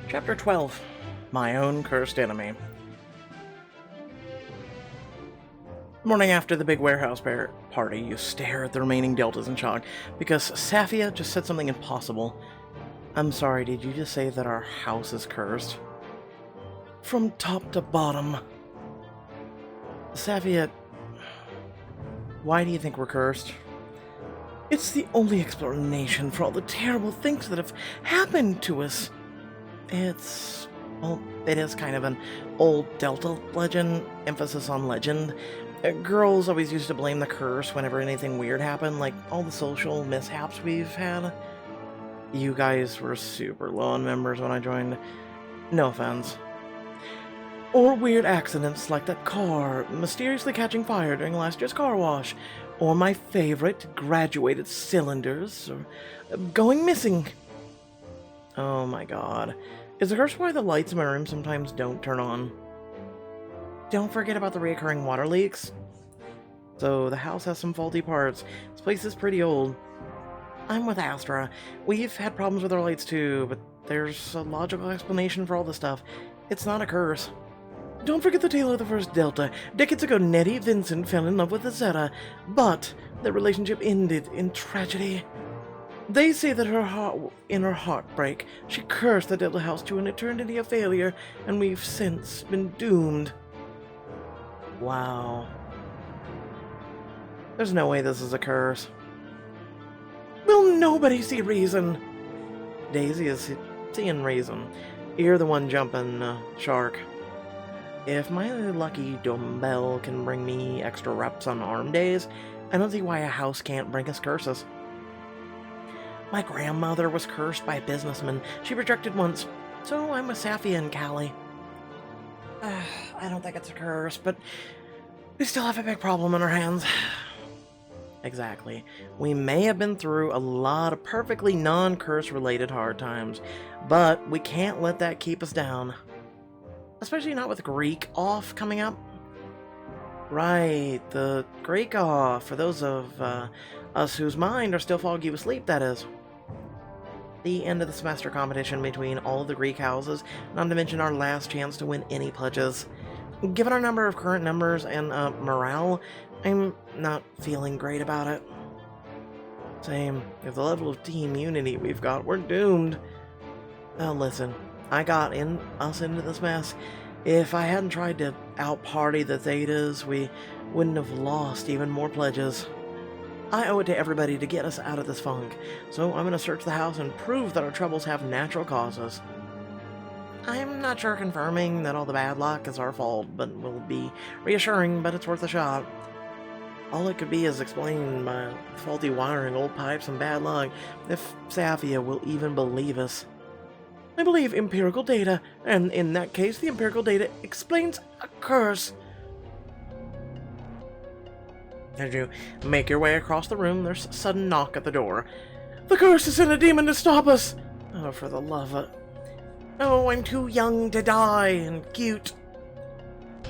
Chapter 12. My Own Cursed Enemy. Morning after the big warehouse party, you stare at the remaining deltas in shock, because Safia just said something impossible. I'm sorry, did you just say that our house is cursed? From top to bottom. Safia, why do you think we're cursed? It's the only explanation for all the terrible things that have happened to us. Well, it is kind of an old Delta legend, emphasis on legend. Girls always used to blame the curse whenever anything weird happened, like all the social mishaps we've had. You guys were super low on members when I joined. No offense. Or weird accidents like that car mysteriously catching fire during last year's car wash. Or my favorite, graduated cylinders going missing. Oh my god. Is the curse why the lights in my room sometimes don't turn on? Don't forget about the recurring water leaks. So the house has some faulty parts. This place is pretty old. I'm with Astra. We've had problems with our lights too, but there's a logical explanation for all this stuff. It's not a curse. Don't forget the tale of the first Delta. Decades ago, Nettie Vincent fell in love with the Zeta, but their relationship ended in tragedy. They say that in her heartbreak, she cursed the Delta House to an eternity of failure, and we've since been doomed. Wow. There's no way this is a curse. Will nobody see reason? Daisy is seeing reason. You're the one jumping, shark. If my lucky dumbbell can bring me extra reps on arm days, I don't see why a house can't bring us curses. My grandmother was cursed by a businessman she rejected once, so I'm with Safia and Callie. I don't think it's a curse, but we still have a big problem on our hands. Exactly. We may have been through a lot of perfectly non-curse related hard times, but we can't let that keep us down. Especially not with Greek off coming up. Right, the Greek off, for those of us whose mind are still foggy with sleep, that is. The end of the semester competition between all of the Greek houses, not to mention our last chance to win any pledges. Given our number of current numbers and morale, I'm not feeling great about it. Same. If the level of team unity we've got, we're doomed. Now listen, I got us into this mess. If I hadn't tried to out-party the Thetas, we wouldn't have lost even more pledges. I owe it to everybody to get us out of this funk, so I'm going to search the house and prove that our troubles have natural causes. I'm not sure confirming that all the bad luck is our fault, but will be reassuring, but it's worth a shot. All it could be is explained by faulty wiring, old pipes, and bad luck, if Safia will even believe us. I believe empirical data, and in that case, the empirical data explains a curse. As you make your way across the room, there's a sudden knock at the door. The curse has sent a demon to stop us! Oh, for the love of... Oh, I'm too young to die, and cute.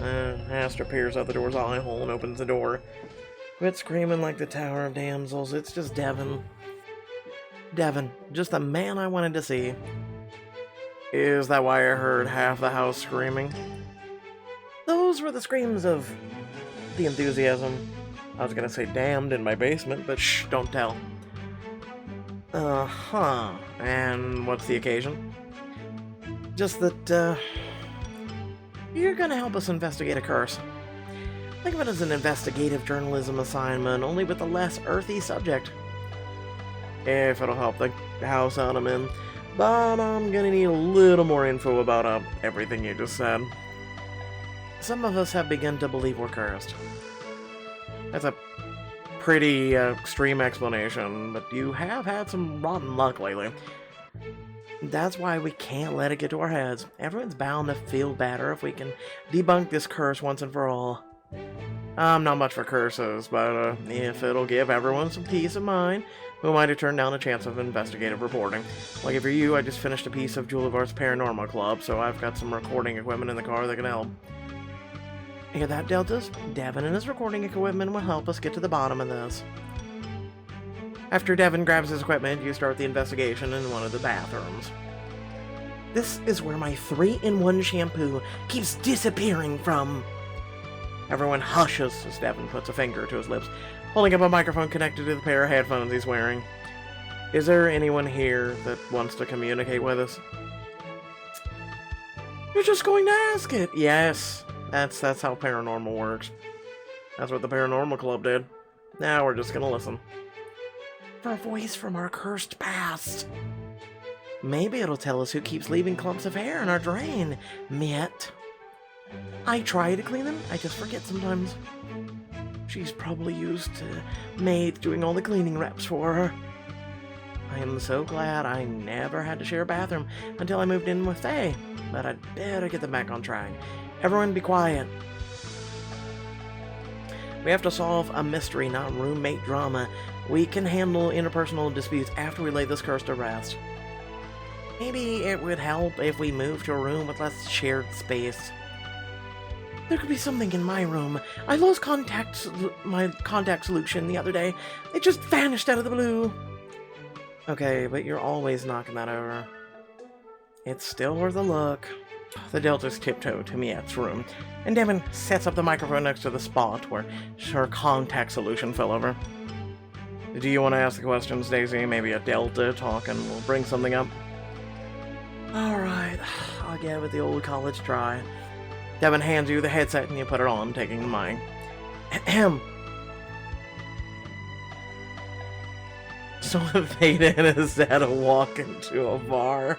Astra peers out the door's eye hole and opens the door. Quit screaming like the Tower of Damsels, it's just Devin. Devin, just the man I wanted to see. Is that why I heard half the house screaming? Those were the screams of the enthusiasm. I was gonna say damned in my basement, but shh, don't tell. And what's the occasion? Just that, you're gonna help us investigate a curse. Think of it as an investigative journalism assignment, only with a less earthy subject. If it'll help the house out I'm in. But I'm gonna need a little more info about everything you just said. Some of us have begun to believe we're cursed. That's a pretty extreme explanation, but you have had some rotten luck lately. That's why we can't let it get to our heads. Everyone's bound to feel better if we can debunk this curse once and for all. I'm not much for curses, but if it'll give everyone some peace of mind, who might have turned down a chance of investigative reporting. Like if you're you, I just finished a piece of Julivar's Paranormal Club, so I've got some recording equipment in the car that can help. Hear that, Deltas? Devin and his recording equipment will help us get to the bottom of this. After Devin grabs his equipment, you start the investigation in one of the bathrooms. This is where my 3-in-1 shampoo keeps disappearing from. Everyone hushes as Devin puts a finger to his lips, holding up a microphone connected to the pair of headphones he's wearing. Is there anyone here that wants to communicate with us? You're just going to ask it. Yes, that's how paranormal works. That's what the Paranormal Club did. Now we're just gonna listen. For a voice from our cursed past. Maybe it'll tell us who keeps leaving clumps of hair in our drain. Miet. I try to clean them, I just forget sometimes. She's probably used to maids doing all the cleaning reps for her. I am so glad I never had to share a bathroom until I moved in with Faye, but I'd better get them back on track. Everyone be quiet. We have to solve a mystery, not roommate drama. We can handle interpersonal disputes after we lay this curse to rest. Maybe it would help if we moved to a room with less shared space. There could be something in my room. I lost my contact solution the other day. It just vanished out of the blue. Okay, but you're always knocking that over. It's still worth a look. The Deltas tiptoe to Miette's room, and Devin sets up the microphone next to the spot where her contact solution fell over. Do you want to ask the questions, Daisy? Maybe a Delta talk and we'll bring something up? Alright, I'll give it the old college try. Devin hands you the headset and you put it on, taking the mic. Ahem. So the Theta is that a walk into a bar?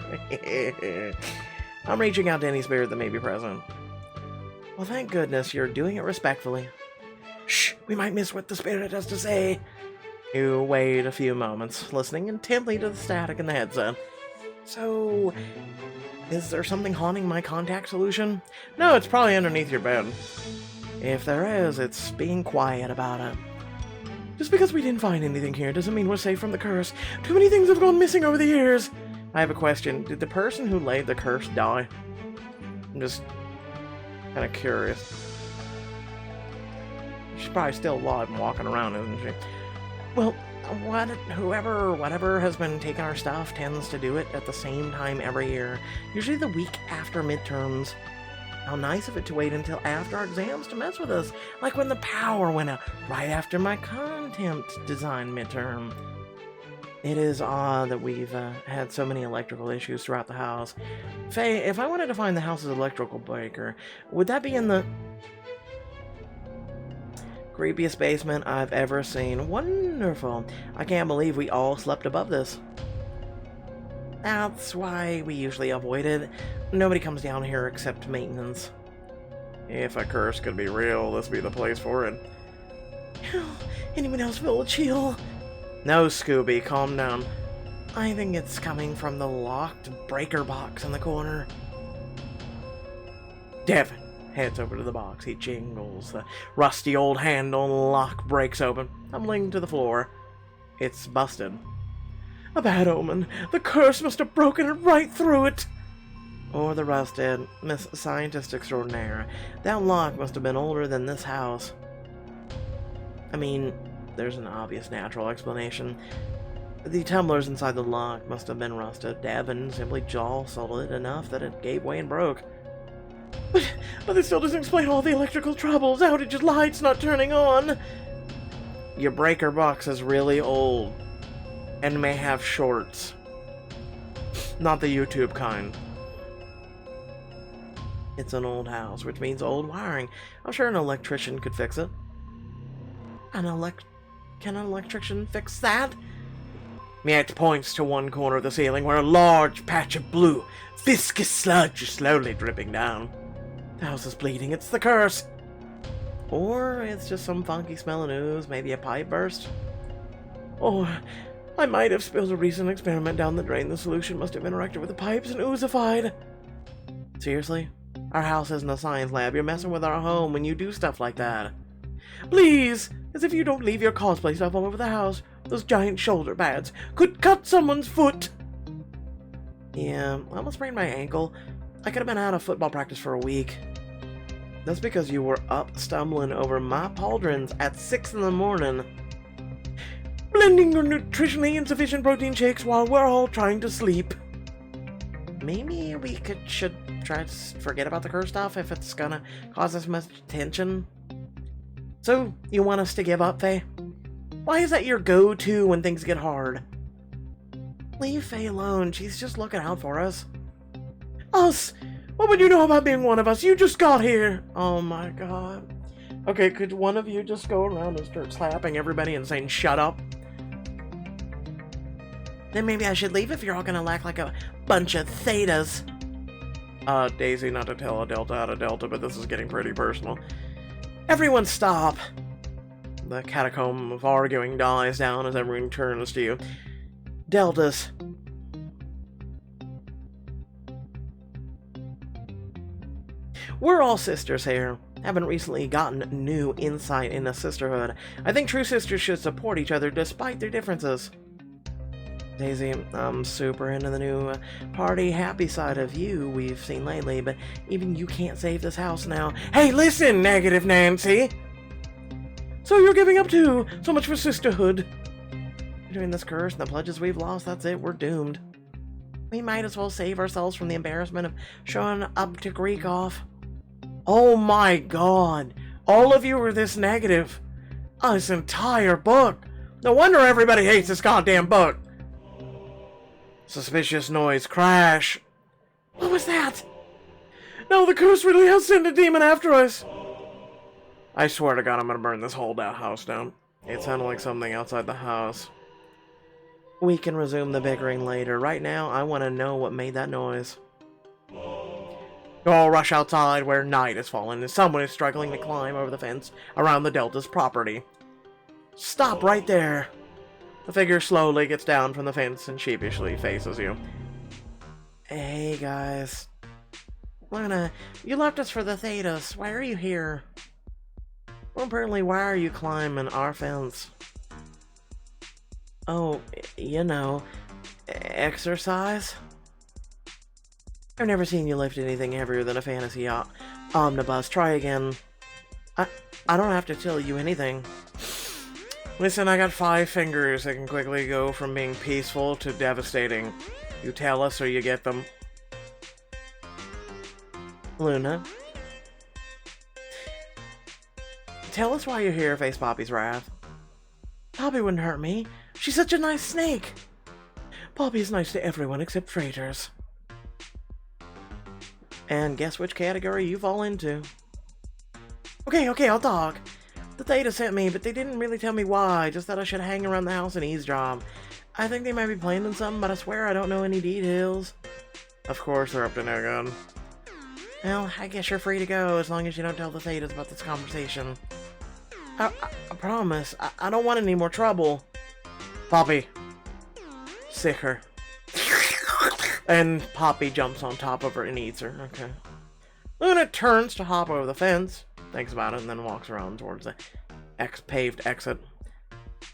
I'm reaching out to any spirit that may be present. Well, thank goodness you're doing it respectfully. Shh, we might miss what the spirit has to say. You wait a few moments, listening intently to the static in the headset. So, is there something haunting my contact solution? No, it's probably underneath your bed. If there is, it's being quiet about it. Just because we didn't find anything here doesn't mean we're safe from the curse. Too many things have gone missing over the years. I have a question. Did the person who laid the curse die? I'm just kind of curious. She's probably still alive and walking around, isn't she? Well, whatever has been taking our stuff tends to do it at the same time every year. Usually the week after midterms. How nice of it to wait until after our exams to mess with us. Like when the power went out right after my content design midterm. It is odd that we've had so many electrical issues throughout the house. Faye, if I wanted to find the house's electrical breaker, would that be in the creepiest basement I've ever seen? Wonderful. I can't believe we all slept above this. That's why we usually avoid it. Nobody comes down here except maintenance. If a curse could be real, this would be the place for it. Anyone else feel a chill? No, Scooby, calm down. I think it's coming from the locked breaker box in the corner. Devin heads over to the box. He jingles. The rusty old handle and the lock breaks open, tumbling to the floor. It's busted. A bad omen. The curse must have broken it right through it. Or the rest did. Miss Scientist Extraordinaire. That lock must have been older than this house. I mean, there's an obvious natural explanation. The tumblers inside the lock must have been rusted. Devin simply jostled it enough that it gave way and broke. But this still doesn't explain all the electrical troubles. Outages, lights not turning on. Your breaker box is really old and may have shorts. Not the YouTube kind. It's an old house, which means old wiring. I'm sure an electrician could fix it. Can an electrician fix that? Miette points to one corner of the ceiling where a large patch of blue, viscous sludge is slowly dripping down. The house is bleeding. It's the curse. Or it's just some funky smelling ooze, maybe a pipe burst. Or I might have spilled a recent experiment down the drain. The solution must have interacted with the pipes and oozified. Seriously? Our house isn't a science lab. You're messing with our home when you do stuff like that. Please! As if you don't leave your cosplay stuff all over the house. Those giant shoulder pads could cut someone's foot. Yeah, I almost sprained my ankle. I could have been out of football practice for a week. That's because you were up stumbling over my pauldrons at 6 in the morning. Blending your nutritionally insufficient protein shakes while we're all trying to sleep. maybe we should try to forget about the curse stuff if it's gonna cause us much tension. So, you want us to give up, Faye? Why is that your go-to when things get hard? Leave Faye alone. She's just looking out for us. Us? What would you know about being one of us? You just got here. Oh my god. Okay, could one of you just go around and start slapping everybody and saying, shut up? Then maybe I should leave if you're all gonna act like a bunch of Thetas. Daisy, not to tell a Delta out of Delta, but this is getting pretty personal. Everyone stop! The catacomb of arguing dies down as everyone turns to you. Deltas. We're all sisters here. Haven't recently gotten new insight into sisterhood. I think true sisters should support each other despite their differences. Daisy, I'm super into the new party happy side of you we've seen lately, but even you can't save this house now. Hey, listen, Negative Nancy! So you're giving up too? So much for sisterhood. Between this curse and the pledges we've lost, that's it, we're doomed. We might as well save ourselves from the embarrassment of showing up to Greek off. Oh my god! All of you are this negative. This entire book! No wonder everybody hates this goddamn book! Suspicious noise. Crash. What was that? No, the curse really has sent a demon after us. I swear to God, I'm gonna burn this whole house down. It sounded like something outside the house. We can resume the bickering later. Right now, I want to know what made that noise. Go rush outside where night has fallen and someone is struggling to climb over the fence around the Delta's property. Stop right there. The figure slowly gets down from the fence and sheepishly faces you. Hey, guys. Luna, you left us for the Thetas. Why are you here? More importantly, why are you climbing our fence? Oh, you know, exercise? I've never seen you lift anything heavier than a fantasy omnibus. Try again. I don't have to tell you anything. Listen, I got 5 fingers that can quickly go from being peaceful to devastating. You tell us or you get them. Luna? Tell us why you're here, face Poppy's wrath. Poppy wouldn't hurt me. She's such a nice snake. Poppy's nice to everyone except traitors. And guess which category you fall into. Okay, I'll talk. The Theta sent me, but they didn't really tell me why, just that I should hang around the house and eavesdrop. I think they might be planning something, but I swear I don't know any details. Of course they're up to no good. Well, I guess you're free to go, as long as you don't tell the Thetas about this conversation. I promise, I don't want any more trouble. Poppy. Sick her. And Poppy jumps on top of her and eats her. Okay. Luna turns to hop over the fence, thinks about it, and then walks around towards the paved exit.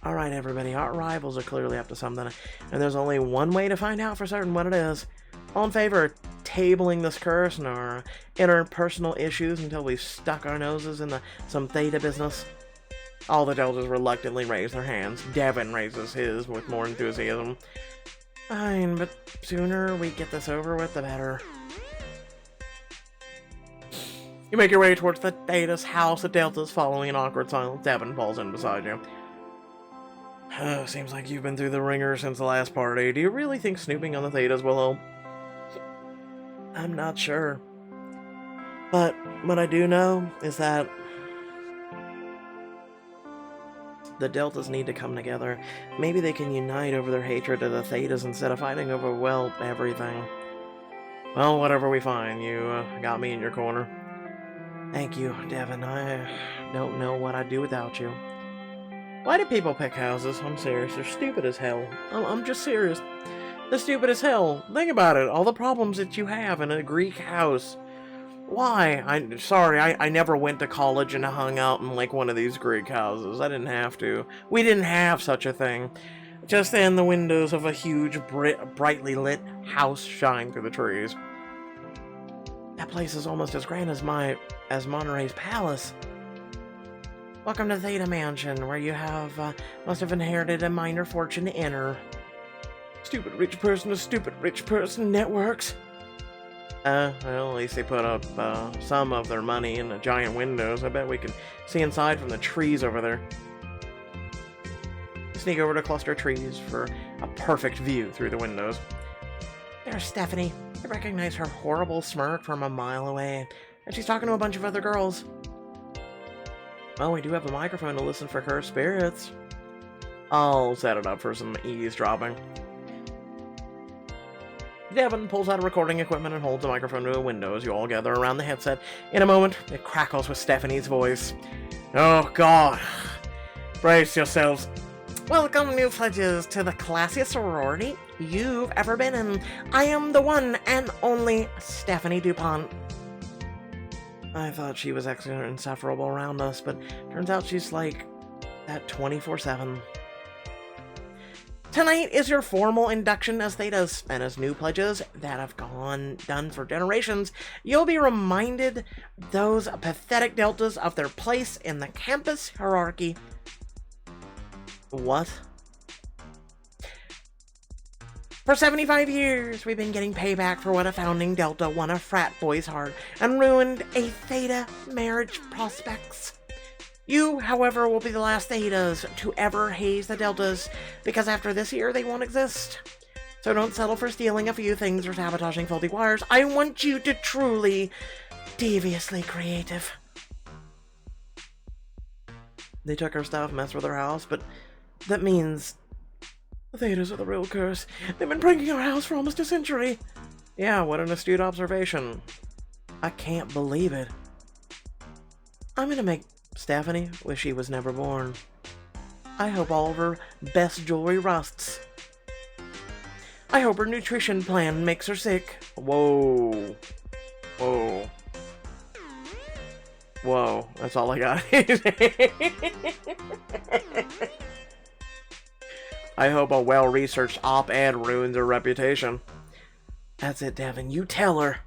Alright, everybody, our rivals are clearly up to something, and there's only one way to find out for certain what it is. All in favor of tabling this curse and our interpersonal issues until we've stuck our noses in some Theta business? All the Deltas reluctantly raise their hands. Devin raises his with more enthusiasm. Fine, but sooner we get this over with, the better. You make your way towards the Theta's house. The Delta's following an awkward silence. Devin falls in beside you. Seems like you've been through the ringer since the last party. Do you really think snooping on the Thetas will help? I'm not sure. But what I do know is that the Deltas need to come together. Maybe they can unite over their hatred of the Thetas instead of fighting over, well, everything. Well, whatever we find, you got me in your corner. Thank you, Devin. I don't know what I'd do without you. Why do people pick houses? I'm serious. They're stupid as hell. I'm just serious. They're stupid as hell. Think about it. All the problems that you have in a Greek house. Why? I'm sorry, I never went to college and hung out in like one of these Greek houses. I didn't have to. We didn't have such a thing. Just then the windows of a huge, brightly lit house shine through the trees. That place is almost as grand as Monterey's palace. Welcome to Theta Mansion, where you must have inherited a minor fortune to enter. Stupid rich person to stupid rich person networks. Well, at least they put up some of their money in the giant windows. I bet we can see inside from the trees over there. Sneak over to cluster of trees for a perfect view through the windows. There's Stephanie. I recognize her horrible smirk from a mile away, and she's talking to a bunch of other girls. Well, we do have a microphone to listen for cursed spirits. I'll set it up for some eavesdropping. Devin pulls out a recording equipment and holds the microphone to a window as you all gather around the headset. In a moment, it crackles with Stephanie's voice. Oh, God. Brace yourselves. Welcome, new pledges, to the classiest sorority you've ever been in. I am the one and only Stephanie DuPont. I thought she was extra insufferable around us, but turns out she's like that 24/7. Tonight is your formal induction as Thetas, and as new pledges that have done for generations, you'll be reminded those pathetic deltas of their place in the campus hierarchy. What? For 75 years, we've been getting payback for what a founding Delta won a frat boy's heart and ruined a Theta marriage prospects. You, however, will be the last Thetas to ever haze the Deltas, because after this year, they won't exist. So don't settle for stealing a few things or sabotaging faulty wires. I want you to truly, deviously creative. They took our stuff, messed with our house, but that means the Thetas are the real curse. They've been pranking our house for almost a century. Yeah, what an astute observation. I can't believe it. I'm gonna make Stephanie wish she was never born. I hope all of her best jewelry rusts. I hope her nutrition plan makes her sick. Whoa. Whoa. Whoa. That's all I got. I hope a well-researched op-ed ruins her reputation. That's it, Devin. You tell her.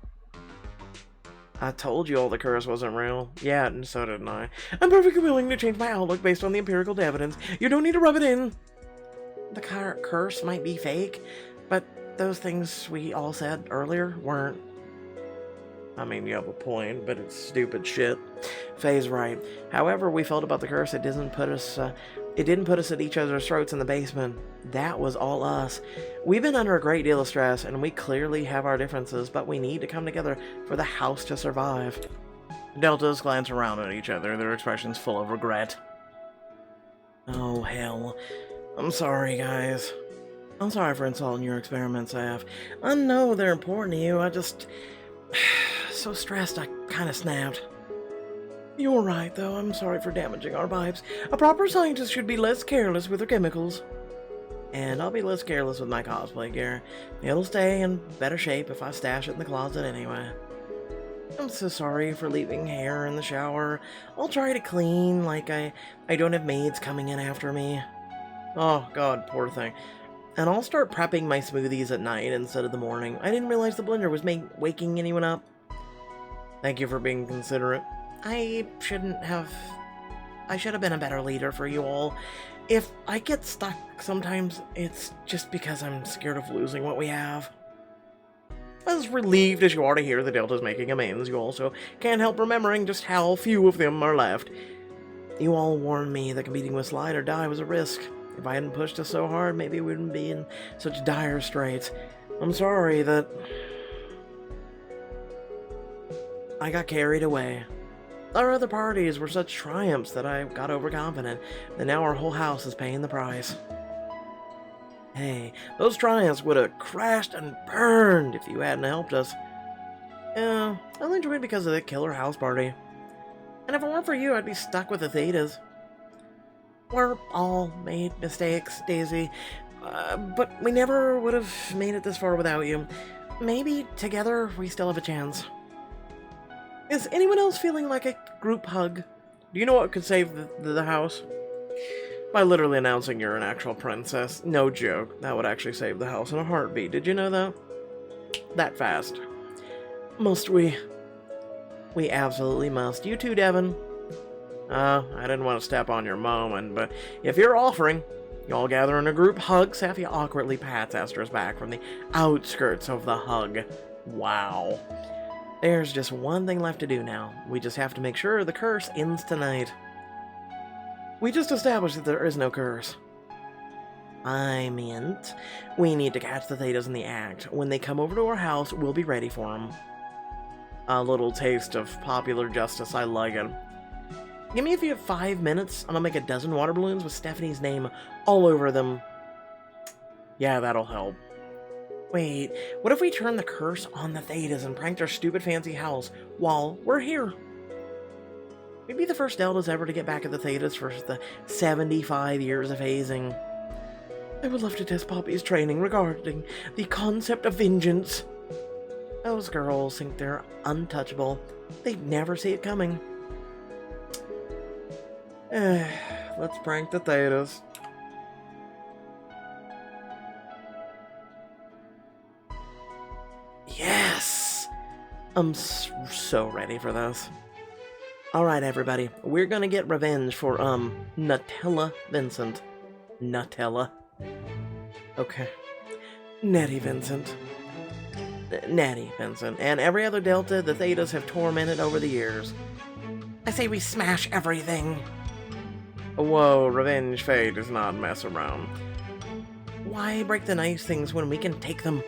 I told you all the curse wasn't real. Yeah, and so didn't I. I'm perfectly willing to change my outlook based on the empirical evidence. You don't need to rub it in. The curse might be fake, but those things we all said earlier weren't. I mean, you have a point, but it's stupid shit. Faye's right. However we felt about the curse, it didn't put us at each other's throats in the basement. That was all us. We've been under a great deal of stress, and we clearly have our differences, but we need to come together for the house to survive. Deltas glance around at each other, their expressions full of regret. Oh, hell. I'm sorry, guys. I'm sorry for insulting your experiments, Af. I know they're important to you, I just... so stressed I kinda snapped. You're right, though. I'm sorry for damaging our vibes. A proper scientist should be less careless with their chemicals. And I'll be less careless with my cosplay gear. It'll stay in better shape if I stash it in the closet anyway. I'm so sorry for leaving hair in the shower. I'll try to clean like I don't have maids coming in after me. Oh, God, poor thing. And I'll start prepping my smoothies at night instead of the morning. I didn't realize the blender was waking anyone up. Thank you for being considerate. I should have been a better leader for you all. If I get stuck sometimes, it's just because I'm scared of losing what we have. As relieved as you are to hear the Delta's making amends, you also can't help remembering just how few of them are left. You all warned me that competing with Slide or Die was a risk. If I hadn't pushed us so hard, maybe we wouldn't be in such dire straits. I'm sorry that I got carried away. Our other parties were such triumphs that I got overconfident, and now our whole house is paying the price. Hey, those triumphs would have crashed and burned if you hadn't helped us. Yeah, I'll enjoy it because of the killer house party. And if it weren't for you, I'd be stuck with the Thetas. We're all made mistakes, Daisy, but we never would have made it this far without you. Maybe together we still have a chance. Is anyone else feeling like a group hug? Do you know what could save the house? By literally announcing you're an actual princess. No joke. That would actually save the house in a heartbeat. Did you know that? That fast. Must we? We absolutely must. You too, Devin. I didn't want to step on your moment, but if you're offering, you all gather in a group hug. Safi awkwardly pats Esther's back from the outskirts of the hug. Wow. There's just one thing left to do now. We just have to make sure the curse ends tonight. We just established that there is no curse. I meant, we need to catch the Thetas in the act. When they come over to our house, we'll be ready for them. A little taste of popular justice, I like it. Give me 5 minutes, and I'll make a dozen water balloons with Stephanie's name all over them. Yeah, that'll help. Wait, what if we turn the curse on the Thetas and prank their stupid fancy house while we're here? We'd be the first Deltas ever to get back at the Thetas for the 75 years of hazing. I would love to test Poppy's training regarding the concept of vengeance. Those girls think they're untouchable. They'd never see it coming. Let's prank the Thetas. Yes! I'm so ready for this. Alright, everybody. We're gonna get revenge for, Nutella Vincent. Nutella. Okay. Nettie Vincent. Nettie Vincent. And every other Delta the Thetas have tormented over the years. I say we smash everything. Whoa, revenge fate does not mess around. Why break the nice things when we can take them?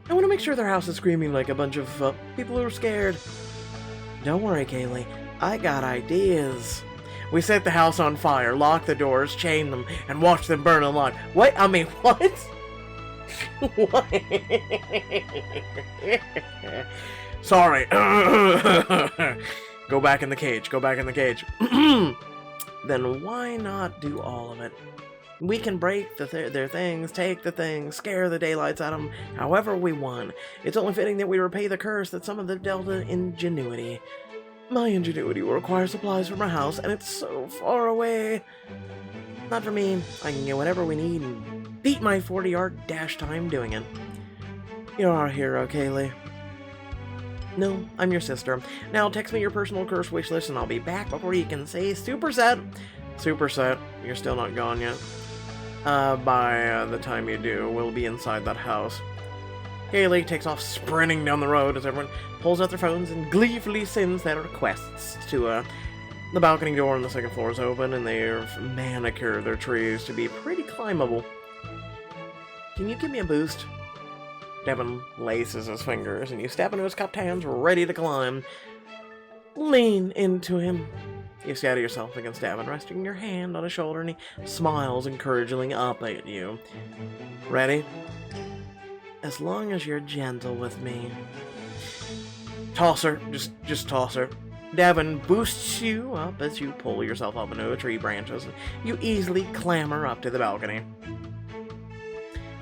I want to make sure their house is screaming like a bunch of people who are scared. Don't worry, Kaylee. I got ideas. We set the house on fire, lock the doors, chain them, and watch them burn alive. What? I mean, what? What? Sorry. Go back in the cage. Go back in the cage. Then why not do all of it? We can break their things, take the things, scare the daylights out of them, however we want. It's only fitting that we repay the curse that some of the Delta ingenuity. My ingenuity will require supplies from our house, and it's so far away. Not for me. I can get whatever we need and beat my 40-yard dash time doing it. You're our hero, Kaylee. No, I'm your sister. Now text me your personal curse wish list, and I'll be back before you can say superset. Superset. You're still not gone yet. By the time you do, we'll be inside that house. Kaylee takes off sprinting down the road as everyone pulls out their phones and gleefully sends their requests to, the balcony door on the second floor is open, and they've manicured their trees to be pretty climbable. Can you give me a boost? Devin laces his fingers, and you step into his cupped hands, ready to climb. Lean into him. You steady yourself against Devin, resting your hand on his shoulder, and he smiles encouragingly up at you. Ready? As long as you're gentle with me. Toss her. Just toss her. Devin boosts you up as you pull yourself up into a tree branches, and you easily clamber up to the balcony.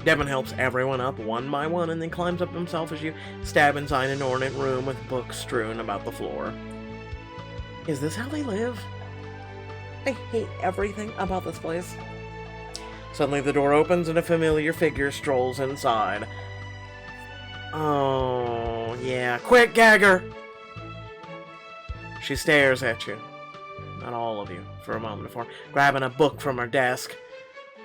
Devin helps everyone up one by one, and then climbs up himself as you stab inside an ornate room with books strewn about the floor. Is this how they live? I hate everything about this place. Suddenly the door opens and a familiar figure strolls inside. Oh, yeah. Quick, Gagger! She stares at you. Not all of you, for a moment before grabbing a book from her desk.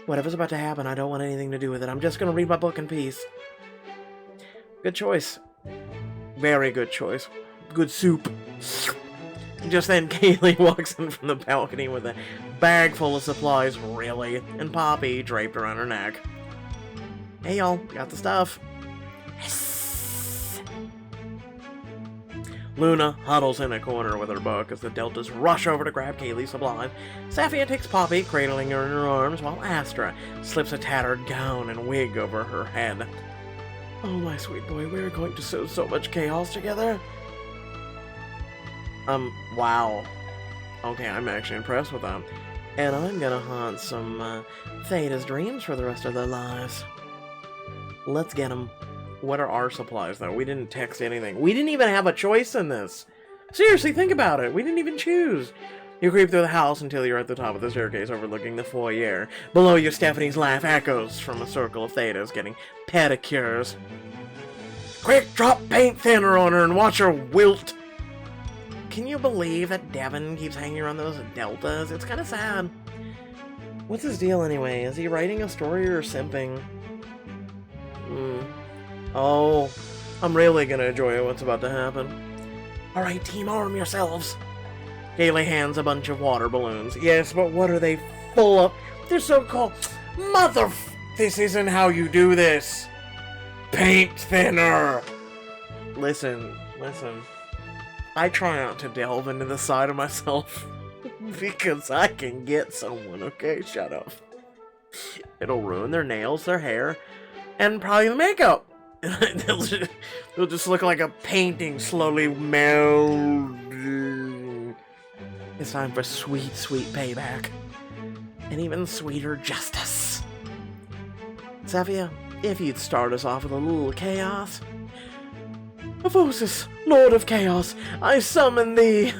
Whatever's about to happen, I don't want anything to do with it. I'm just going to read my book in peace. Good choice. Very good choice. Good soup. Just then, Kaylee walks in from the balcony with a bag full of supplies, really, and Poppy draped around her neck. Hey, y'all. Got the stuff. Yes. Luna huddles in a corner with her book as the Deltas rush over to grab Kaylee's supplies. Safia takes Poppy, cradling her in her arms, while Astra slips a tattered gown and wig over her head. Oh, my sweet boy, we're going to sow so much chaos together. Wow. Okay, I'm actually impressed with that. And I'm gonna haunt some, Theta's dreams for the rest of their lives. Let's get them. What are our supplies, though? We didn't text anything. We didn't even have a choice in this. Seriously, think about it. We didn't even choose. You creep through the house until you're at the top of the staircase overlooking the foyer. Below you, Stephanie's laugh echoes from a circle of Thetas getting pedicures. Quick, drop paint thinner on her and watch her wilt. Can you believe that Devin keeps hanging around those Deltas? It's kind of sad. What's his deal anyway? Is he writing a story or simping? Oh, I'm really gonna enjoy what's about to happen. Alright, team, arm yourselves. Kaylee hands a bunch of water balloons. Yes, but what are they full of? They're so-called... This isn't how you do this. Paint thinner. Listen. I try not to delve into the side of myself because I can get someone, okay? Shut up. It'll ruin their nails, their hair, and probably the makeup. They'll just look like a painting slowly melting. It's time for sweet, sweet payback. And even sweeter justice. Zephyr, if you'd start us off with a little chaos. Ophosis, Lord of Chaos, I summon thee.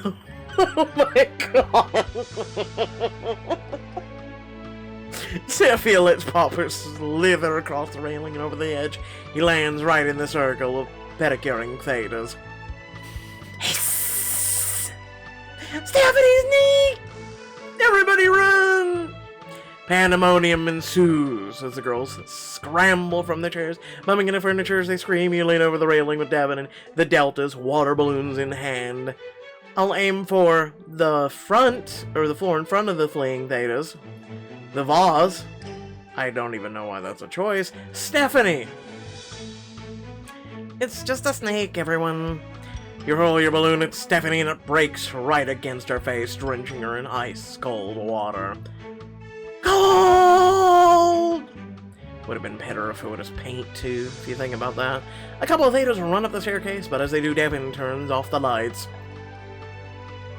Oh my god. Zephyr lets Popper slither across the railing and over the edge. He lands right in the circle of pedicuring Thetas. Hiss! Stephanie's knee! Everybody run! Pandemonium ensues as the girls scramble from their chairs. Bumping into furniture as they scream, you lean over the railing with Devin and the Deltas, water balloons in hand. I'll aim for the front, or the floor in front of the fleeing Thetas. The vase. I don't even know why that's a choice. Stephanie! It's just a snake, everyone. You hurl your balloon at Stephanie and it breaks right against her face, drenching her in ice-cold water. Cold! Would have been better if it was paint, too, if you think about that. A couple of Thetas run up the staircase, but as they do, Devin turns off the lights.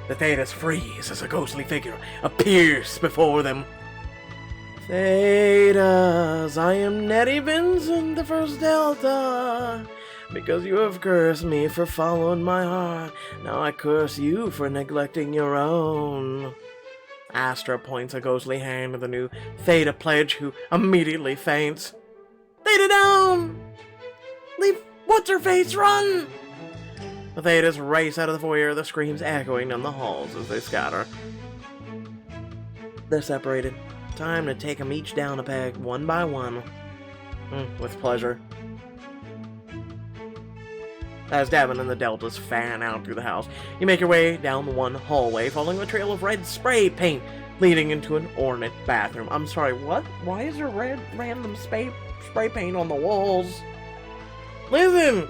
The Thetas freeze as a ghostly figure appears before them. Thetas, I am Nettie Vincent, the first Delta. Because you have cursed me for following my heart, now I curse you for neglecting your own. Astra points a ghostly hand at the new Theta pledge, who immediately faints. Theta down! Leave what's-her-face, run! The Thetas race out of the foyer, the screams echoing down the halls as they scatter. They're separated. Time to take them each down a peg, one by one. With pleasure. As Devin and the Deltas fan out through the house, you make your way down the one hallway, following the trail of red spray paint leading into an ornate bathroom. I'm sorry, what? Why is there random spray paint on the walls? Listen!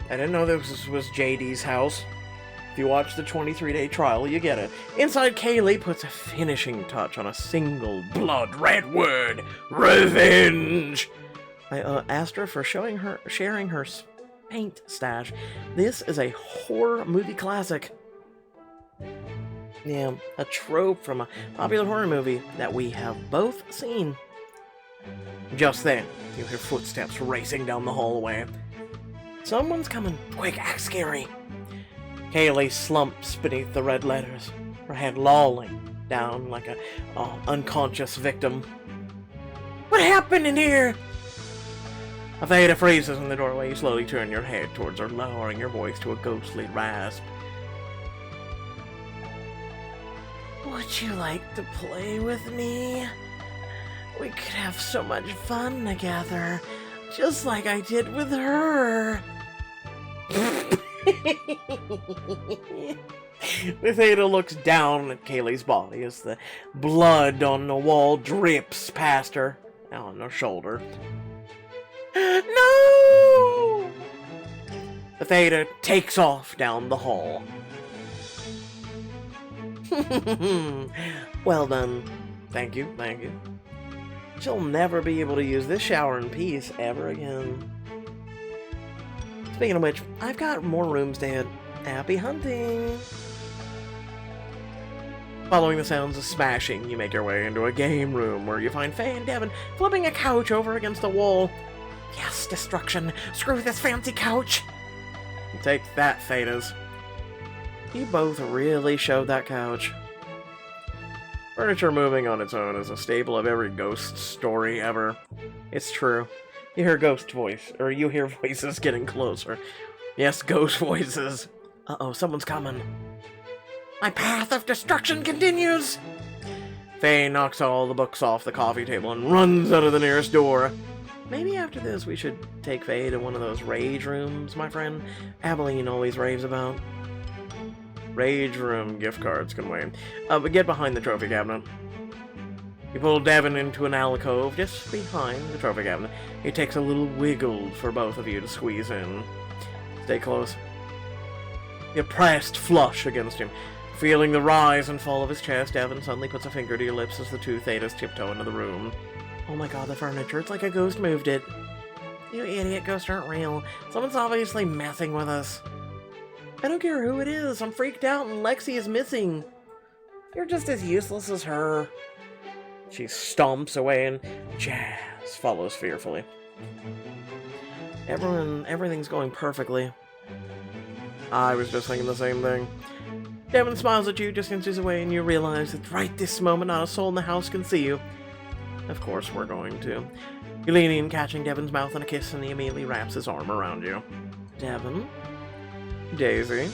I didn't know this was JD's house. If you watch the 23-day trial, you get it. Inside, Kaylee puts a finishing touch on a single blood-red word. Revenge! I asked her for sharing her paint stash. This is a horror movie classic. Yeah, a trope from a popular horror movie that we have both seen. Just then, you hear footsteps racing down the hallway. Someone's coming. Quick, act scary. Kaylee slumps beneath the red letters, her head lolling down like a unconscious victim. What happened in here? A Theta freezes in the doorway. You slowly turn your head towards her, lowering your voice to a ghostly rasp. Would you like to play with me? We could have so much fun together, just like I did with her. The Theta looks down at Kaylee's body as the blood on the wall drips past her, on her shoulder. No! The Theta takes off down the hall. Well done. Thank you. She'll never be able to use this shower in peace ever again. Speaking of which, I've got more rooms to hit. Happy hunting! Following the sounds of smashing, you make your way into a game room where you find Faye and Devin flipping a couch over against a wall. Yes, destruction! Screw this fancy couch! Take that, Thetas. You both really showed that couch. Furniture moving on its own is a staple of every ghost story ever. It's true. You hear you hear voices getting closer. Yes, ghost voices. Uh-oh, someone's coming. My path of destruction continues! Faye knocks all the books off the coffee table and runs out of the nearest door. Maybe after this we should take Faye to one of those rage rooms my friend Abilene always raves about. Rage room gift cards can wait. But get behind the trophy cabinet. You pull Devin into an alcove just behind the trophy cabinet. He takes a little wiggle for both of you to squeeze in. Stay close. You're pressed flush against him. Feeling the rise and fall of his chest, Devin suddenly puts a finger to your lips as the two Thetas tiptoe into the room. Oh my god, the furniture. It's like a ghost moved it. You idiot, ghosts aren't real. Someone's obviously messing with us. I don't care who it is. I'm freaked out and Lexi is missing. You're just as useless as her. She stomps away and Jazz follows fearfully. Everything's going perfectly. I was just thinking the same thing. Devin smiles at you just inches away and you realize that right this moment not a soul in the house can see you. Of course we're going to. You lean in, catching Devin's mouth in a kiss, and he immediately wraps his arm around you. Devin? Daisy?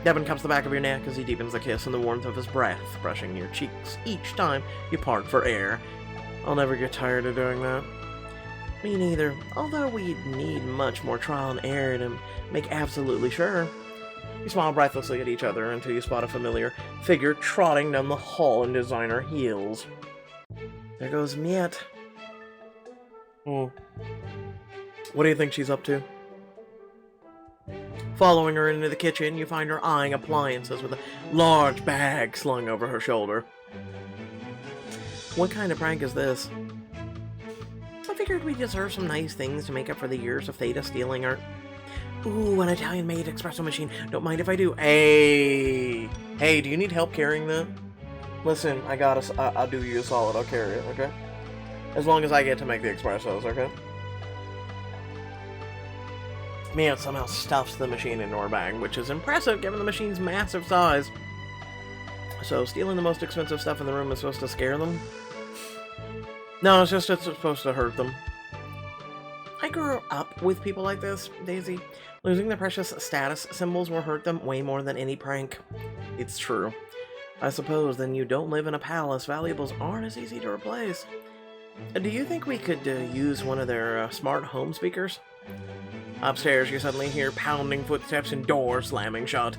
Devin cups the back of your neck as he deepens the kiss and the warmth of his breath, brushing your cheeks each time you part for air. I'll never get tired of doing that. Me neither, although we'd need much more trial and error to make absolutely sure. You smile breathlessly at each other until you spot a familiar figure trotting down the hall in designer heels. There goes Miet. Oh. What do you think she's up to? Following her into the kitchen, you find her eyeing appliances with a large bag slung over her shoulder. What kind of prank is this? I figured we deserve some nice things to make up for the years of Theta stealing our... Ooh, an Italian-made espresso machine. Don't mind if I do. Hey! Hey, do you need help carrying that? Listen, I'll do you a solid. I'll carry it, okay? As long as I get to make the espressos, okay? Mia somehow stuffs the machine into her bag, which is impressive given the machine's massive size. So, stealing the most expensive stuff in the room is supposed to scare them? No, it's supposed to hurt them. I grew up with people like this, Daisy. Losing their precious status symbols will hurt them way more than any prank. It's true. I suppose then you don't live in a palace. Valuables aren't as easy to replace. Do you think we could use one of their smart home speakers? Upstairs, you suddenly hear pounding footsteps and doors slamming shut.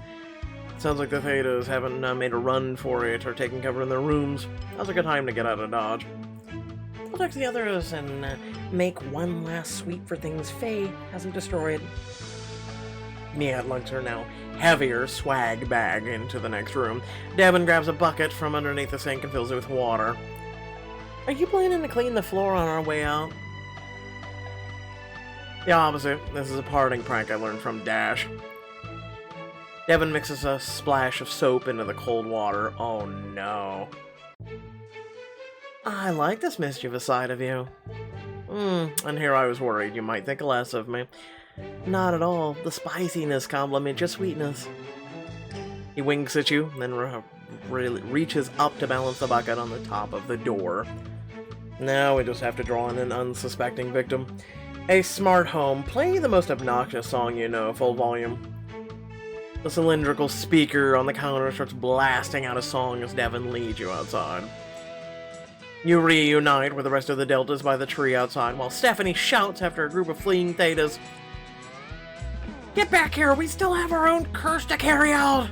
Sounds like the Thetas haven't made a run for it or taken cover in their rooms. Now's a good time to get out of Dodge. I'll talk to the others and make one last sweep for things Faye hasn't destroyed. Mia lugs her now heavier swag bag into the next room. Devin grabs a bucket from underneath the sink and fills it with water. Are you planning to clean the floor on our way out? The opposite. This is a parting prank I learned from Dash. Devin mixes a splash of soap into the cold water. Oh no. I like this mischievous side of you. And here I was worried you might think less of me. Not at all. The spiciness complements your sweetness. He winks at you, then reaches up to balance the bucket on the top of the door. Now we just have to draw in an unsuspecting victim. A smart home. Play the most obnoxious song you know, full volume. The cylindrical speaker on the counter starts blasting out a song as Devin leads you outside. You reunite with the rest of the Deltas by the tree outside, while Stephanie shouts after a group of fleeing Thetas. Get back here! We still have our own curse to carry out!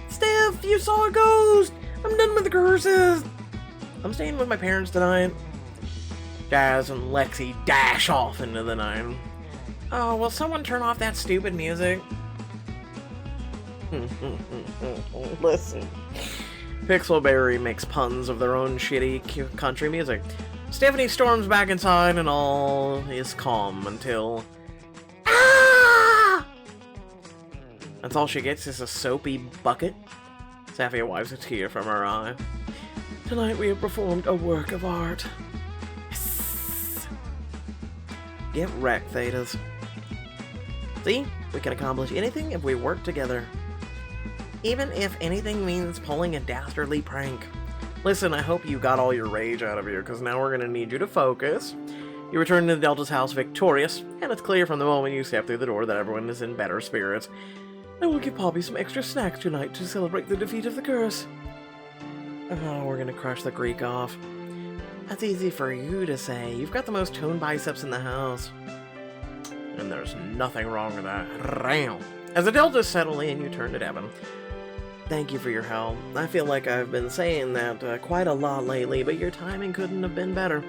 Steph, you saw a ghost! I'm done with the curses! I'm staying with my parents tonight. Jazz and Lexi dash off into the night. Oh, will someone turn off that stupid music? Listen. Pixelberry makes puns of their own shitty country music. Stephanie storms back inside and all is calm until... Ah! That's all she gets is a soapy bucket. Saphia wipes a tear from her eye. Tonight we have performed a work of art. Yes. Get wrecked, Thetas. See? We can accomplish anything if we work together. Even if anything means pulling a dastardly prank. Listen, I hope you got all your rage out of you, because now we're going to need you to focus. You return to the Delta's house victorious, and it's clear from the moment you step through the door that everyone is in better spirits. I will give Poppy some extra snacks tonight to celebrate the defeat of the curse. Oh, we're going to crush the Greek off. That's easy for you to say. You've got the most toned biceps in the house. And there's nothing wrong with that. Ram. As the deltas settle in, you turn to Devin. Thank you for your help. I feel like I've been saying that quite a lot lately, but your timing couldn't have been better.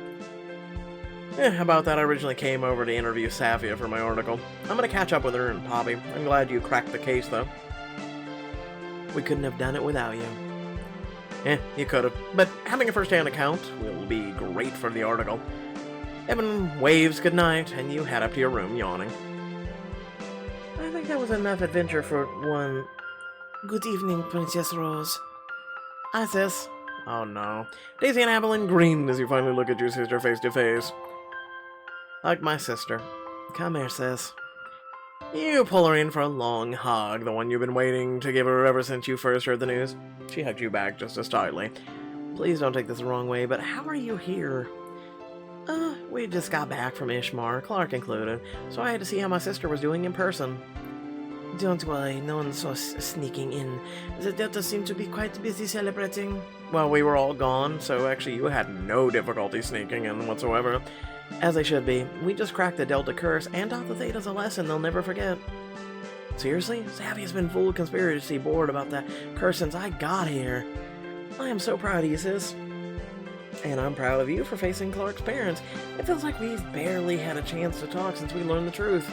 How about that? I originally came over to interview Safia for my article. I'm gonna catch up with her and Poppy. I'm glad you cracked the case, though. We couldn't have done it without you. You could have. But having a first-hand account will be great for the article. Evan waves goodnight, and you head up to your room, yawning. I think that was enough adventure for one. Good evening, Princess Rose. Hi, sis. Oh, no. Daisy and Evelyn grin as you finally look at your sister face to face. Hug my sister. Come here, sis. You pull her in for a long hug, the one you've been waiting to give her ever since you first heard the news. She hugged you back just as tightly. Please don't take this the wrong way, but how are you here? We just got back from Ishmar, Clark included, so I had to see how my sister was doing in person. Don't worry, no one saw sneaking in. The Delta seemed to be quite busy celebrating. Well, we were all gone, so actually you had no difficulty sneaking in whatsoever. As they should be. We just cracked the Delta curse and taught the Thetas a lesson they'll never forget. Seriously? Savia's been full of conspiracy bored about that curse since I got here. I am so proud of you, sis. And I'm proud of you for facing Clark's parents. It feels like we've barely had a chance to talk since we learned the truth.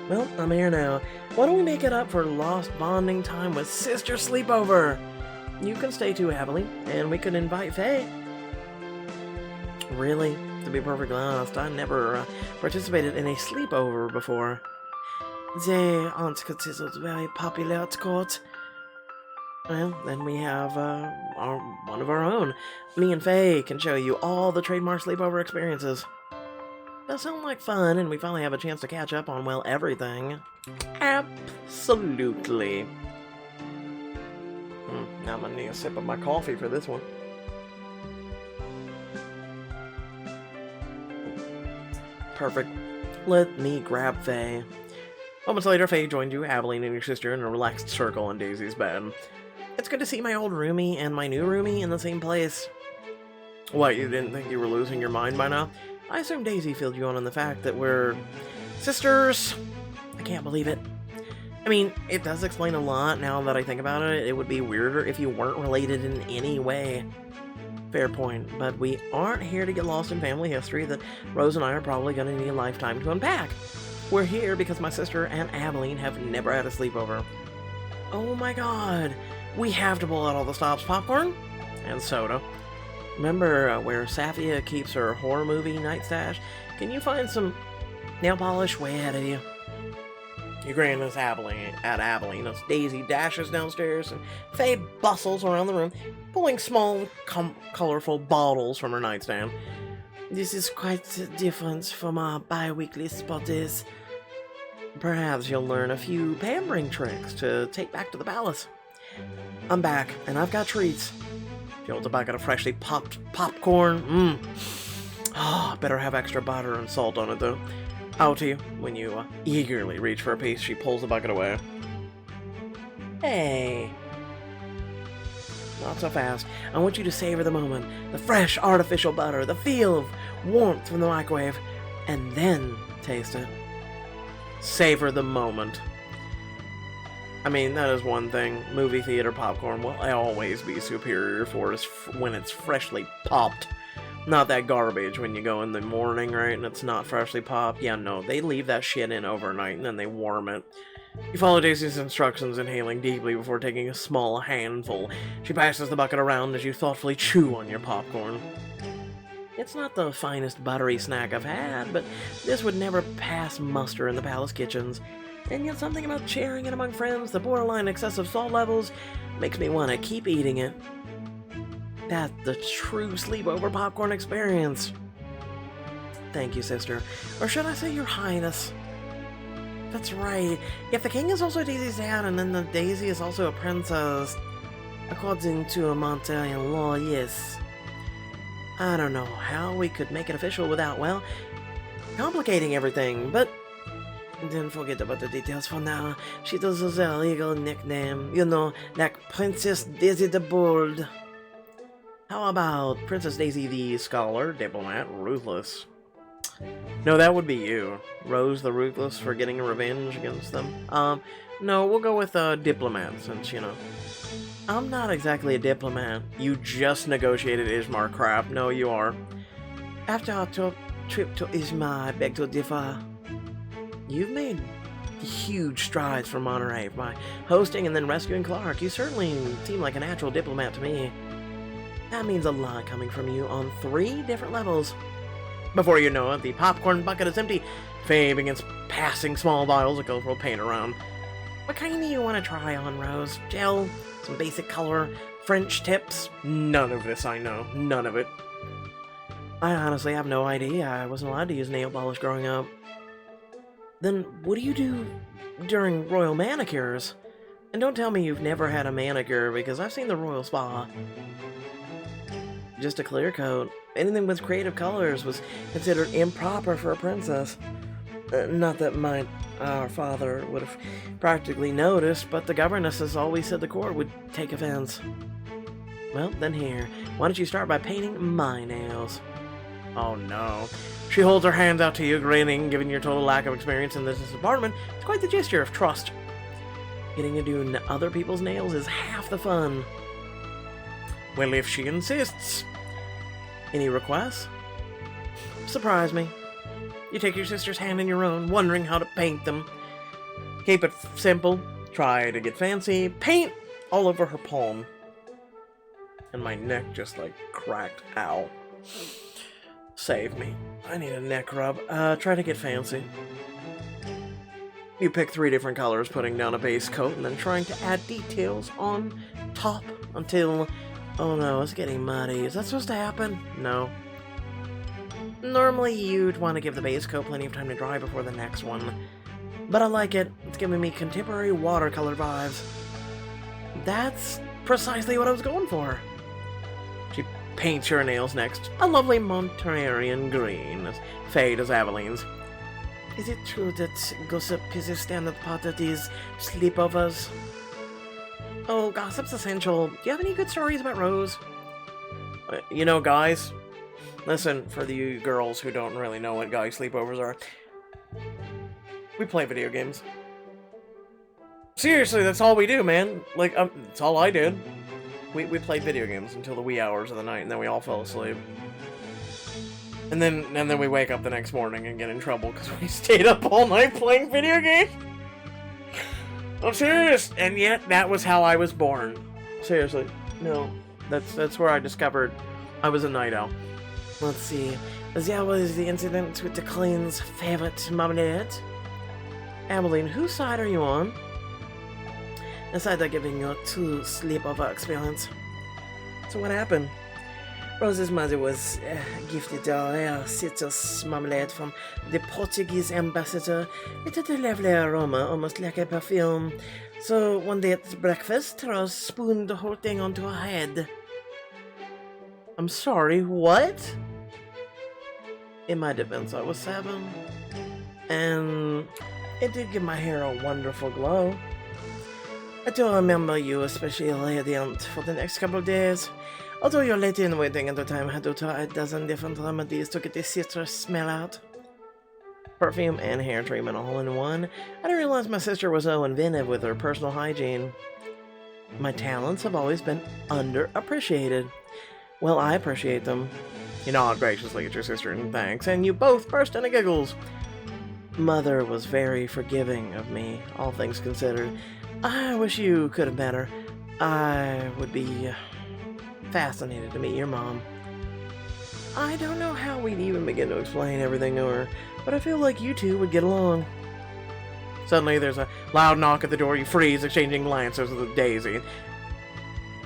Well, I'm here now. Why don't we make it up for lost bonding time with Sister Sleepover? You can stay too, Heavily, and we could invite Faye. Really? To be perfectly honest, I never participated in a sleepover before. They aren't considered very popular at court. Well, then we have one of our own. Me and Faye can show you all the trademark sleepover experiences. That sounds like fun, and we finally have a chance to catch up on, well, everything. Absolutely. Now I'm gonna need a sip of my coffee for this one. Perfect. Let me grab Faye. Moments later, Faye joined you, Aveline, and your sister in a relaxed circle on Daisy's bed. It's good to see my old roomie and my new roomie in the same place. What, you didn't think you were losing your mind by now? I assume Daisy filled you in on the fact that we're sisters. I can't believe it. I mean, it does explain a lot now that I think about it. It would be weirder if you weren't related in any way. Fair point, but we aren't here to get lost in family history that Rose and I are probably going to need a lifetime to unpack. We're here because my sister and Aveline have never had a sleepover. Oh my god, we have to pull out all the stops, popcorn and soda. Remember where Safia keeps her horror movie night stash? Can you find some nail polish way ahead of you? You grin at Aveline as Daisy dashes downstairs and Faye bustles around the room, pulling small, colorful bottles from her nightstand. This is quite different from our bi-weekly spot days. Perhaps you'll learn a few pampering tricks to take back to the palace. I'm back, and I've got treats. She holds a bucket of freshly popped popcorn. Better have extra butter and salt on it, though. Out to you. When you eagerly reach for a piece, she pulls the bucket away. Hey. Not so fast. I want you to savor the moment. The fresh artificial butter, the feel of warmth from the microwave, and then taste it. Savor the moment. I mean, that is one thing. Movie theater popcorn will always be superior for us when it's freshly popped. Not that garbage when you go in the morning, right, and it's not freshly popped. Yeah, no, they leave that shit in overnight and then they warm it. You follow Daisy's instructions, inhaling deeply before taking a small handful. She passes the bucket around as you thoughtfully chew on your popcorn. It's not the finest buttery snack I've had, but this would never pass muster in the palace kitchens. And yet something about sharing it among friends, the borderline excessive salt levels, makes me want to keep eating it. That's the true sleepover popcorn experience. Thank you, sister. Or should I say your highness? That's right. If the king is also Daisy's dad, and then the Daisy is also a princess, according to a Montelian law, yes. I don't know how we could make it official without, well, complicating everything, but don't forget about the details for now. She does use a legal nickname, you know, like Princess Daisy the Bold. How about Princess Daisy the Scholar, Diplomat, Ruthless? No, that would be you. Rose the Ruthless for getting revenge against them. No, we'll go with Diplomat, since, you know. I'm not exactly a diplomat. You just negotiated Ismar crap. No, you are. After our trip to Ismar, I beg to differ. You've made huge strides for Monterey by hosting and then rescuing Clark. You certainly seem like a natural diplomat to me. That means a lot coming from you on 3 different levels. Before you know it, the popcorn bucket is empty. Faye begins passing small vials of colorful paint around. What kind do you want to try on, Rose? Gel? Some basic color? French tips? None of this, I know. None of it. I honestly have no idea. I wasn't allowed to use nail polish growing up. Then what do you do during royal manicures? And don't tell me you've never had a manicure, because I've seen the royal spa. Just a clear coat. Anything with creative colors was considered improper for a princess. Not that our father would have practically noticed, but the governesses always said the court would take offense. Well, then here, why don't you start by painting my nails? Oh no. She holds her hands out to you, grinning, given your total lack of experience in this department. It's quite the gesture of trust. Getting to do other people's nails is half the fun. Well, if she insists. Any requests? Surprise me. You take your sister's hand in your own, wondering how to paint them. Keep it simple. Try to get fancy. Paint all over her palm. And my neck just like cracked. Ow. Save me. I need a neck rub. Try to get fancy. You pick 3 different colors, putting down a base coat, and then trying to add details on top until... Oh no, it's getting muddy. Is that supposed to happen? No. Normally you'd want to give the base coat plenty of time to dry before the next one. But I like it. It's giving me contemporary watercolor vibes. That's precisely what I was going for. She paints your nails next. A lovely Montereyan green, as fade as Aveline's. Is it true that gossip is a standard part of these sleepovers? Oh, gossip's essential. Do you have any good stories about Rose? You know, guys, listen, for the girls who don't really know what guy sleepovers are, we play video games. Seriously, that's all we do, man. Like, that's all I did. We played video games until the wee hours of the night, and then we all fell asleep. And then we wake up the next morning and get in trouble because we stayed up all night playing video games. I'm serious, and yet that was how I was born. Seriously, no, that's where I discovered I was a night owl. Let's see, there was the incident with the Queen's favorite marmalade. Ameline, whose side are you on? The side they're giving you 2 sleepover experience. So what happened? Rose's mother was gifted a citrus marmalade from the Portuguese ambassador. It had a lovely aroma, almost like a perfume. So one day at breakfast, Rose spooned the whole thing onto her head. I'm sorry, what? In my defense, I was 7. And it did give my hair a wonderful glow. I do remember you especially radiant for the next couple of days. Although you're late in waiting at the time, I had to try a dozen different remedies to get the citrus smell out. Perfume and hair treatment all in one. I didn't realize my sister was so inventive with her personal hygiene. My talents have always been underappreciated. Well, I appreciate them. You nod graciously at your sister in thanks, and you both burst into giggles. Mother was very forgiving of me, all things considered. I wish you could have met her. I would be fascinated to meet your mom. I don't know how we'd even begin to explain everything to her, but I feel like you two would get along. Suddenly there's a loud knock at the door. You freeze, exchanging glances with Daisy.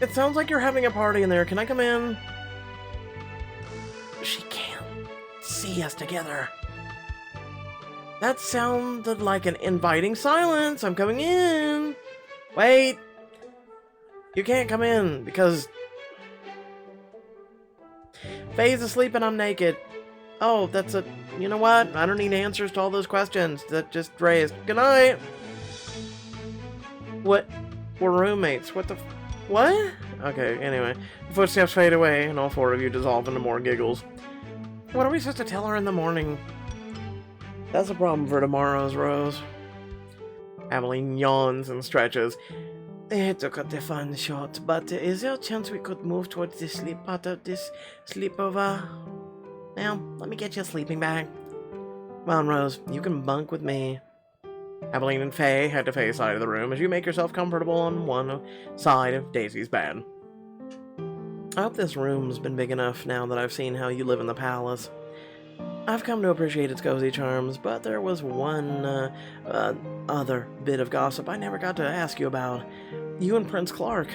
It sounds like you're having a party in there. Can I come in? She can't see us together. That sounded like an inviting silence. I'm coming in. Wait. You can't come in because Faye's asleep and I'm naked. Oh, that's a... You know what? I don't need answers to all those questions that just raised. Good night. What? We're roommates. What the... What? Okay, anyway. The footsteps fade away, and all four of you dissolve into more giggles. What are we supposed to tell her in the morning? That's a problem for tomorrow's Rose. Abilene yawns and stretches. It took a different shot, but is there a chance we could move towards the sleep part of this sleepover? Now, let me get you a sleeping bag. Come on, Rose, you can bunk with me. Abilene and Faye head to Faye's side of the room as you make yourself comfortable on one side of Daisy's bed. I hope this room's been big enough now that I've seen how you live in the palace. I've come to appreciate its cozy charms, but there was one other bit of gossip I never got to ask you about. You and Prince Clark.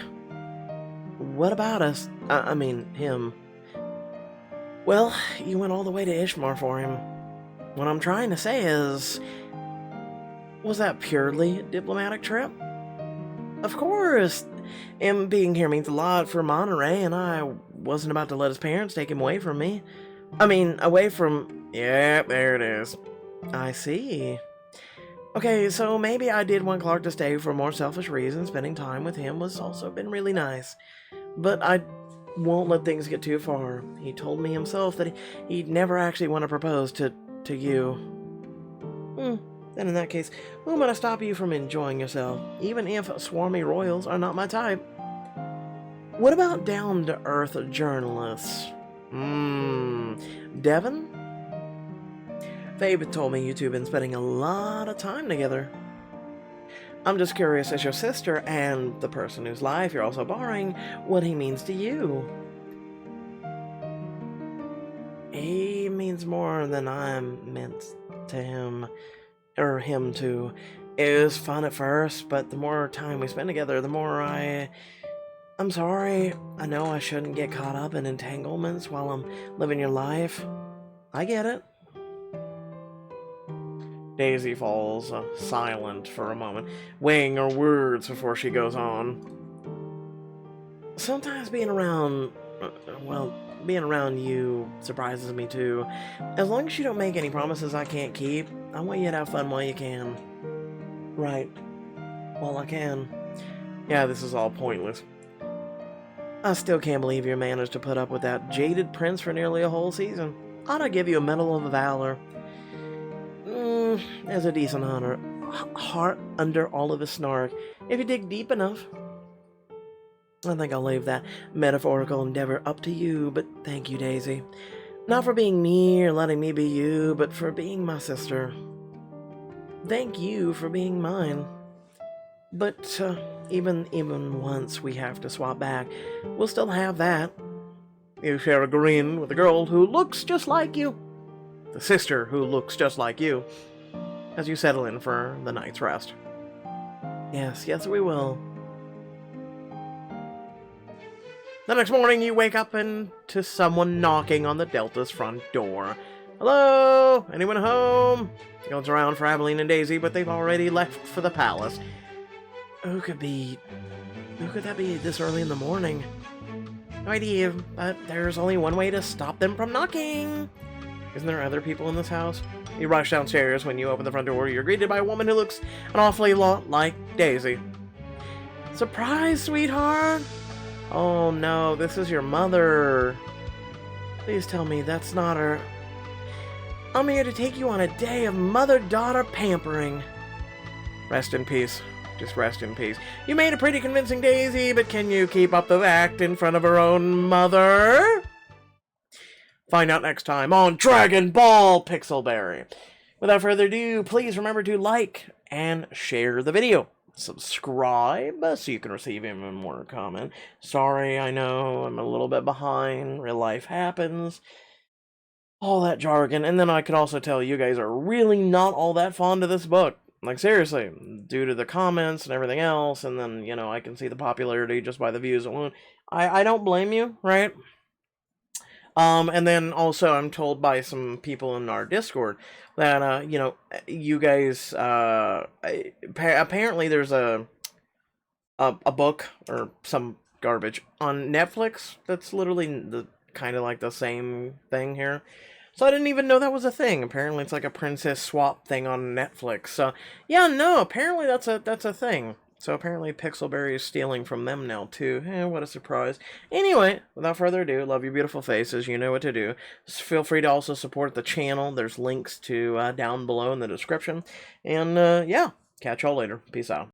What about us? I mean, him. Well, you went all the way to Ishmar for him. What I'm trying to say is... Was that purely a diplomatic trip? Of course! Him being here means a lot for Monterey, and I wasn't about to let his parents take him away from me. I mean, away from... Yeah, there it is. I see. Okay, so maybe I did want Clark to stay for more selfish reasons. Spending time with him was also been really nice. But I won't let things get too far. He told me himself that he'd never actually want to propose to you. Then in that case, who am I to stop you from enjoying yourself, even if swarmy royals are not my type? What about down-to-earth journalists? Devon? Fabe told me you two have been spending a lot of time together. I'm just curious, as your sister and the person whose life you're also borrowing, what he means to you. He means more than I'm meant to him. Or him too. It was fun at first, but the more time we spend together, the more I'm sorry. I know I shouldn't get caught up in entanglements while I'm living your life. I get it. Daisy falls silent for a moment, weighing her words before she goes on. Sometimes being around you surprises me too. As long as you don't make any promises I can't keep, I want you to have fun while you can. Right. While I can. Yeah, this is all pointless. I still can't believe you managed to put up with that jaded prince for nearly a whole season. Ought to give you a Medal of Valor. There's a decent heart under all of his snark, if you dig deep enough. I think I'll leave that metaphorical endeavor up to you, but thank you, Daisy. Not for being me or letting me be you, but for being my sister. Thank you for being mine. But even once we have to swap back, we'll still have that. You share a grin with a girl who looks just like you. The sister who looks just like you. As you settle in for the night's rest. Yes, we will. The next morning, you wake up to someone knocking on the Delta's front door. Hello? Anyone home? He goes around for Abilene and Daisy, but they've already left for the palace. Who could that be this early in the morning? No idea, but there's only one way to stop them from knocking. Isn't there other people in this house? You rush downstairs. When you open the front door, you're greeted by a woman who looks an awfully lot like Daisy. Surprise, sweetheart! Oh no, this is your mother. Please tell me that's not her. I'm here to take you on a day of mother-daughter pampering. Rest in peace. Just rest in peace. You made a pretty convincing Daisy, but can you keep up the act in front of her own mother? Find out next time on Dragon Ball Pixelberry. Without further ado, please remember to like and share the video. Subscribe so you can receive even more comment. Sorry, I know I'm a little bit behind. Real life happens. All that jargon. And then I can also tell you guys are really not all that fond of this book. Like, seriously, due to the comments and everything else. And then, you know, I can see the popularity just by the views alone. I don't blame you, right? And then also I'm told by some people in our Discord that, you know, you guys, apparently there's a book or some garbage on Netflix that's literally kind of like the same thing here. So I didn't even know that was a thing. Apparently it's like a princess swap thing on Netflix. So yeah, no, apparently that's a thing. So apparently Pixelberry is stealing from them now, too. What a surprise. Anyway, without further ado, love your beautiful faces. You know what to do. Just feel free to also support the channel. There's links to down below in the description. And, yeah, catch y'all later. Peace out.